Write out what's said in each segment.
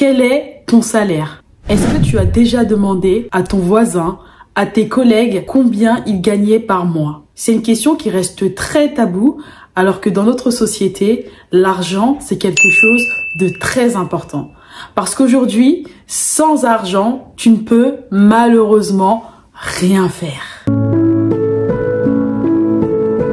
Quel est ton salaire? Est-ce que tu as déjà demandé à ton voisin, à tes collègues, combien ils gagnaient par mois? C'est une question qui reste très taboue, alors que dans notre société, l'argent, c'est quelque chose de très important. Parce qu'aujourd'hui, sans argent, tu ne peux malheureusement rien faire.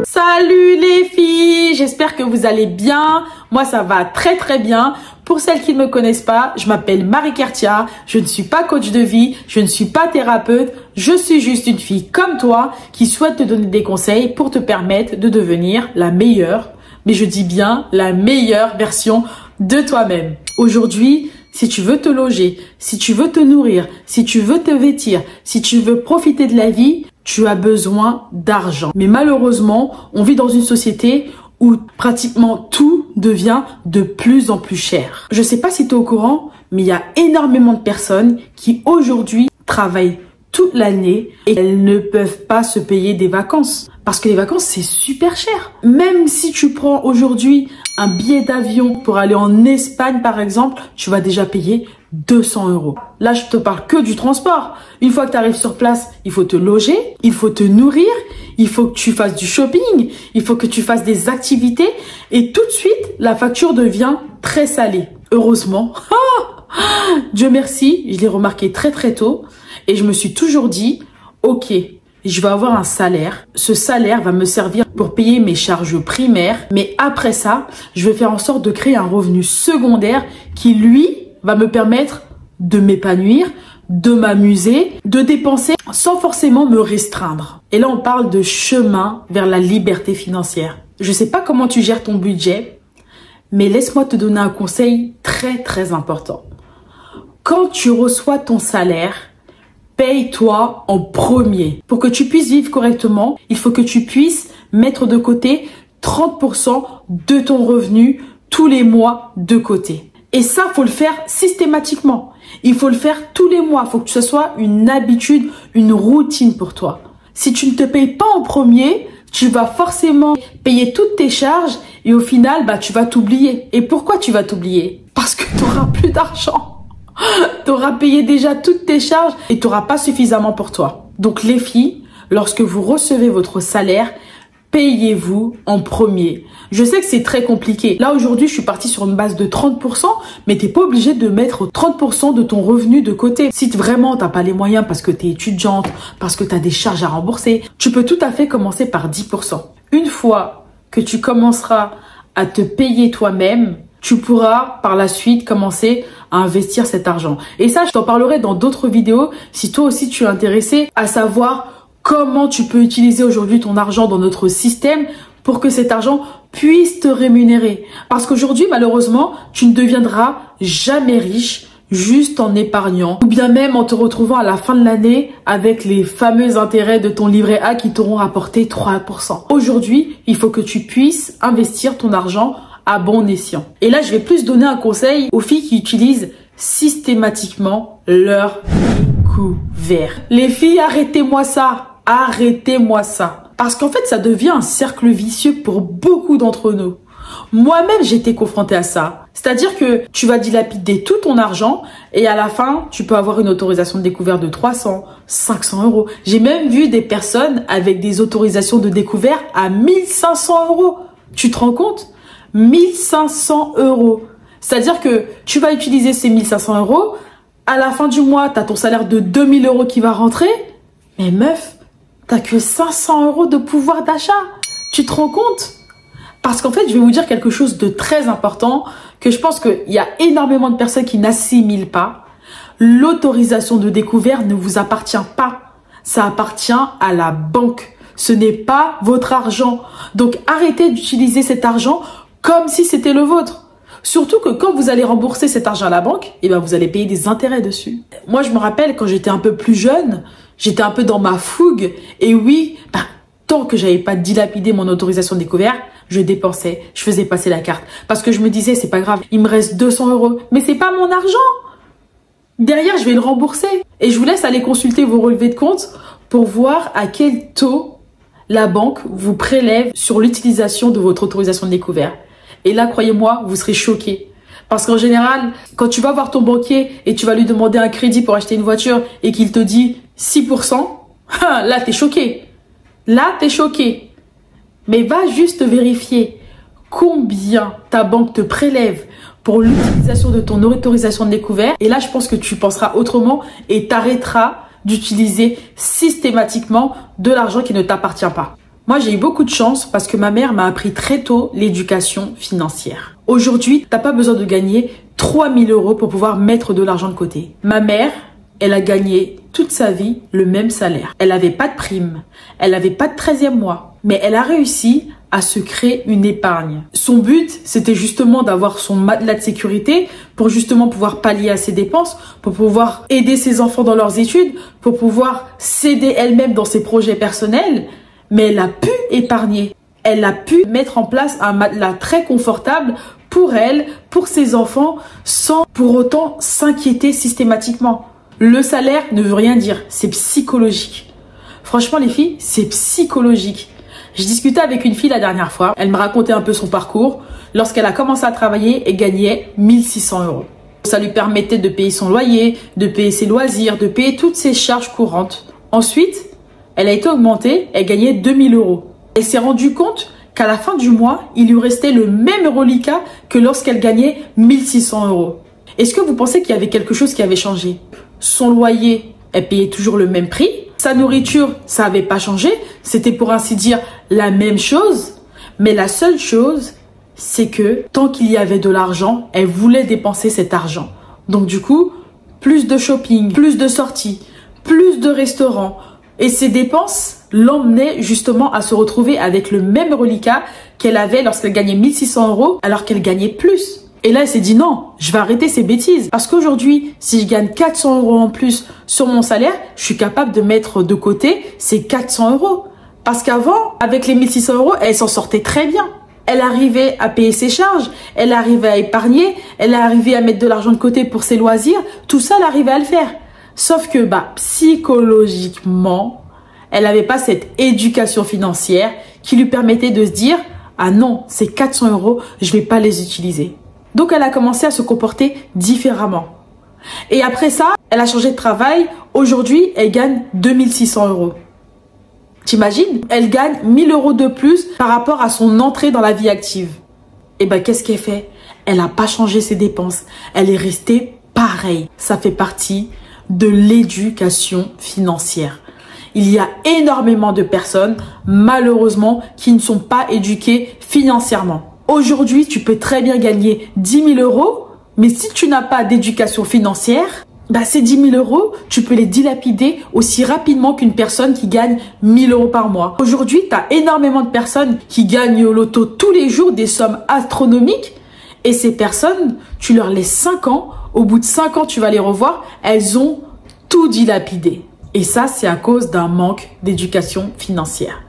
Salut les filles, j'espère que vous allez bien. Moi, ça va très très bien. Pour celles qui ne me connaissent pas, je m'appelle Marie Kertia. Je ne suis pas coach de vie, je ne suis pas thérapeute. Je suis juste une fille comme toi qui souhaite te donner des conseils pour te permettre de devenir la meilleure, mais je dis bien la meilleure version de toi-même. Aujourd'hui, si tu veux te loger, si tu veux te nourrir, si tu veux te vêtir, si tu veux profiter de la vie, tu as besoin d'argent. Mais malheureusement, on vit dans une société où pratiquement tout devient de plus en plus cher. Je sais pas si tu es au courant, mais il y a énormément de personnes qui aujourd'hui travaillent toute l'année et elles ne peuvent pas se payer des vacances. Parce que les vacances, c'est super cher. Même si tu prends aujourd'hui un billet d'avion pour aller en Espagne, par exemple, tu vas déjà payer 200 €. Là, je te parle que du transport. Une fois que tu arrives sur place, il faut te loger, il faut te nourrir, il faut que tu fasses du shopping, il faut que tu fasses des activités et tout de suite, la facture devient très salée. Heureusement, Dieu merci, je l'ai remarqué très très tôt et je me suis toujours dit, ok, je vais avoir un salaire. Ce salaire va me servir pour payer mes charges primaires. Mais après ça, je vais faire en sorte de créer un revenu secondaire qui, lui, va me permettre de m'épanouir, de m'amuser, de dépenser sans forcément me restreindre. Et là, on parle de chemin vers la liberté financière. Je ne sais pas comment tu gères ton budget, mais laisse-moi te donner un conseil très, très important. Quand tu reçois ton salaire, paye-toi en premier. Pour que tu puisses vivre correctement, il faut que tu puisses mettre de côté 30% de ton revenu tous les mois de côté. Et ça, faut le faire systématiquement. Il faut le faire tous les mois. Il faut que ce soit une habitude, une routine pour toi. Si tu ne te payes pas en premier, tu vas forcément payer toutes tes charges et au final, tu vas t'oublier. Et pourquoi tu vas t'oublier? Parce que tu n'auras plus d'argent. Tu auras payé déjà toutes tes charges et tu n'auras pas suffisamment pour toi. Donc les filles, lorsque vous recevez votre salaire, payez-vous en premier. Je sais que c'est très compliqué. Là aujourd'hui, je suis partie sur une base de 30%, mais tu n'es pas obligé de mettre 30% de ton revenu de côté. Si vraiment tu n'as pas les moyens parce que tu es étudiante, parce que tu as des charges à rembourser, tu peux tout à fait commencer par 10%. Une fois que tu commenceras à te payer toi-même, tu pourras par la suite commencer à investir cet argent. Et ça, je t'en parlerai dans d'autres vidéos si toi aussi tu es intéressé à savoir comment tu peux utiliser aujourd'hui ton argent dans notre système pour que cet argent puisse te rémunérer. Parce qu'aujourd'hui, malheureusement, tu ne deviendras jamais riche juste en épargnant ou bien même en te retrouvant à la fin de l'année avec les fameux intérêts de ton livret A qui t'auront rapporté 3%. Aujourd'hui, il faut que tu puisses investir ton argent à bon escient. Et là, je vais plus donner un conseil aux filles qui utilisent systématiquement leur découvert. Les filles, arrêtez-moi ça. Arrêtez-moi ça. Parce qu'en fait, ça devient un cercle vicieux pour beaucoup d'entre nous. Moi-même, j'ai été confrontée à ça. C'est-à-dire que tu vas dilapider tout ton argent et à la fin, tu peux avoir une autorisation de découvert de 300, 500 €. J'ai même vu des personnes avec des autorisations de découvert à 1500 €. Tu te rends compte? 1500 €. C'est-à-dire que tu vas utiliser ces 1500 €. À la fin du mois, tu as ton salaire de 2000 € qui va rentrer. Mais meuf, t'as que 500 € de pouvoir d'achat. Tu te rends compte? Parce qu'en fait, je vais vous dire quelque chose de très important que je pense qu'il y a énormément de personnes qui n'assimilent pas. L'autorisation de découvert ne vous appartient pas. Ça appartient à la banque. Ce n'est pas votre argent. Donc, arrêtez d'utiliser cet argent comme si c'était le vôtre. Surtout que quand vous allez rembourser cet argent à la banque, vous allez payer des intérêts dessus. Moi, je me rappelle quand j'étais un peu plus jeune, j'étais un peu dans ma fougue. Et oui, tant que j'avais pas dilapidé mon autorisation de découvert, je dépensais, je faisais passer la carte. Parce que je me disais, c'est pas grave, il me reste 200 €. Mais c'est pas mon argent. Derrière, je vais le rembourser. Et je vous laisse aller consulter vos relevés de compte pour voir à quel taux la banque vous prélève sur l'utilisation de votre autorisation de découvert. Et là, croyez-moi, vous serez choqués. Parce qu'en général, quand tu vas voir ton banquier et tu vas lui demander un crédit pour acheter une voiture et qu'il te dit 6%, là, t'es choqué. Là, t'es choqué. Mais va juste vérifier combien ta banque te prélève pour l'utilisation de ton autorisation de découvert. Et là, je pense que tu penseras autrement et t'arrêteras d'utiliser systématiquement de l'argent qui ne t'appartient pas. Moi, j'ai eu beaucoup de chance parce que ma mère m'a appris très tôt l'éducation financière. Aujourd'hui, t'as pas besoin de gagner 3000 € pour pouvoir mettre de l'argent de côté. Ma mère, elle a gagné toute sa vie le même salaire. Elle n'avait pas de prime, elle n'avait pas de 13e mois, mais elle a réussi à se créer une épargne. Son but, c'était justement d'avoir son matelas de sécurité pour justement pouvoir pallier à ses dépenses, pour pouvoir aider ses enfants dans leurs études, pour pouvoir s'aider elle-même dans ses projets personnels. Mais elle a pu épargner. Elle a pu mettre en place un matelas très confortable pour elle, pour ses enfants, sans pour autant s'inquiéter systématiquement. Le salaire ne veut rien dire, c'est psychologique. Franchement les filles, c'est psychologique. Je discutais avec une fille la dernière fois, elle me racontait un peu son parcours. Lorsqu'elle a commencé à travailler, elle gagnait 1600 €. Ça lui permettait de payer son loyer, de payer ses loisirs, de payer toutes ses charges courantes. Ensuite, elle a été augmentée, elle gagnait 2000 €. Elle s'est rendue compte qu'à la fin du mois, il lui restait le même reliquat que lorsqu'elle gagnait 1600 €. Est-ce que vous pensez qu'il y avait quelque chose qui avait changé? Son loyer, elle payait toujours le même prix. Sa nourriture, ça n'avait pas changé. C'était pour ainsi dire la même chose. Mais la seule chose, c'est que tant qu'il y avait de l'argent, elle voulait dépenser cet argent. Donc du coup, plus de shopping, plus de sorties, plus de restaurants. Et ces dépenses l'emmenaient justement à se retrouver avec le même reliquat qu'elle avait lorsqu'elle gagnait 1600 € alors qu'elle gagnait plus. Et là, elle s'est dit non, je vais arrêter ces bêtises. Parce qu'aujourd'hui, si je gagne 400 € en plus sur mon salaire, je suis capable de mettre de côté ces 400 €. Parce qu'avant, avec les 1600 €, elle s'en sortait très bien. Elle arrivait à payer ses charges, elle arrivait à épargner, elle arrivait à mettre de l'argent de côté pour ses loisirs. Tout ça, elle arrivait à le faire. Sauf que psychologiquement, elle n'avait pas cette éducation financière qui lui permettait de se dire « Ah non, ces 400 €, je ne vais pas les utiliser. » Donc, elle a commencé à se comporter différemment. Et après ça, elle a changé de travail. Aujourd'hui, elle gagne 2600 €. T'imagines? Elle gagne 1000 € de plus par rapport à son entrée dans la vie active. Et ben, qu'est-ce qu'elle fait? Elle n'a pas changé ses dépenses. Elle est restée pareille. Ça fait partie de l'éducation financière. Il y a énormément de personnes, malheureusement, qui ne sont pas éduquées financièrement. Aujourd'hui, tu peux très bien gagner 10 000 €, mais si tu n'as pas d'éducation financière, ces 10 000 €, tu peux les dilapider aussi rapidement qu'une personne qui gagne 1000 € par mois. Aujourd'hui, tu as énormément de personnes qui gagnent au loto tous les jours des sommes astronomiques et ces personnes, tu leur laisses 5 ans, au bout de 5 ans, tu vas les revoir, elles ont tout dilapidé. Et ça, c'est à cause d'un manque d'éducation financière.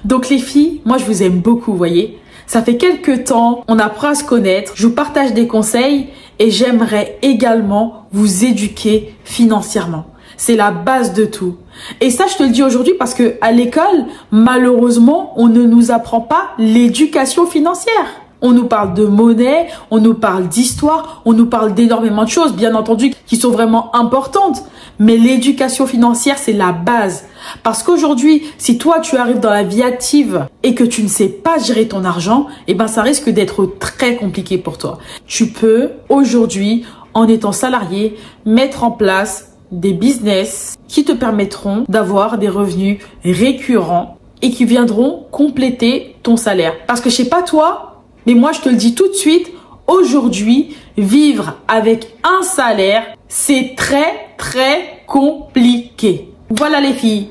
Donc les filles, moi je vous aime beaucoup, vous voyez. Ça fait quelques temps, on apprend à se connaître, je vous partage des conseils et j'aimerais également vous éduquer financièrement. C'est la base de tout. Et ça, je te le dis aujourd'hui parce que à l'école, malheureusement, on ne nous apprend pas l'éducation financière. On nous parle de monnaie, on nous parle d'histoire, on nous parle d'énormément de choses, bien entendu, qui sont vraiment importantes. Mais l'éducation financière, c'est la base. Parce qu'aujourd'hui, si toi, tu arrives dans la vie active et que tu ne sais pas gérer ton argent, ça risque d'être très compliqué pour toi. Tu peux, aujourd'hui, en étant salarié, mettre en place des business qui te permettront d'avoir des revenus récurrents et qui viendront compléter ton salaire. Parce que je sais pas toi, mais moi, je te le dis tout de suite, aujourd'hui, vivre avec un salaire, c'est très compliqué. Voilà les filles,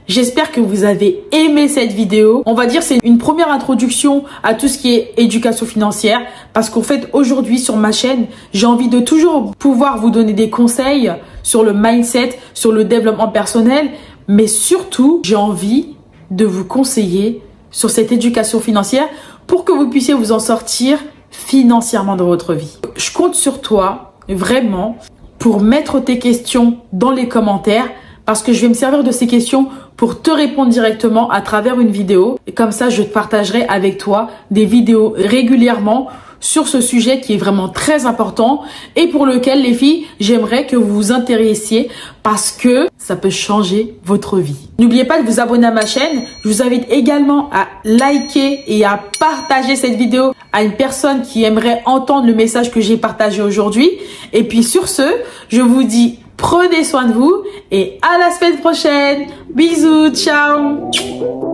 j'espère que vous avez aimé cette vidéo. On va dire c'est une première introduction à tout ce qui est éducation financière parce qu'en fait aujourd'hui sur ma chaîne, j'ai envie de toujours pouvoir vous donner des conseils sur le mindset, sur le développement personnel, mais surtout j'ai envie de vous conseiller sur cette éducation financière pour que vous puissiez vous en sortir financièrement dans votre vie. Je compte sur toi vraiment pour mettre tes questions dans les commentaires parce que je vais me servir de ces questions pour te répondre directement à travers une vidéo. Et comme ça, je te partagerai avec toi des vidéos régulièrement sur ce sujet qui est vraiment très important et pour lequel, les filles, j'aimerais que vous vous intéressiez parce que ça peut changer votre vie. N'oubliez pas de vous abonner à ma chaîne. Je vous invite également à liker et à partager cette vidéo à une personne qui aimerait entendre le message que j'ai partagé aujourd'hui. Et puis sur ce, je vous dis prenez soin de vous et à la semaine prochaine. Bisous, ciao.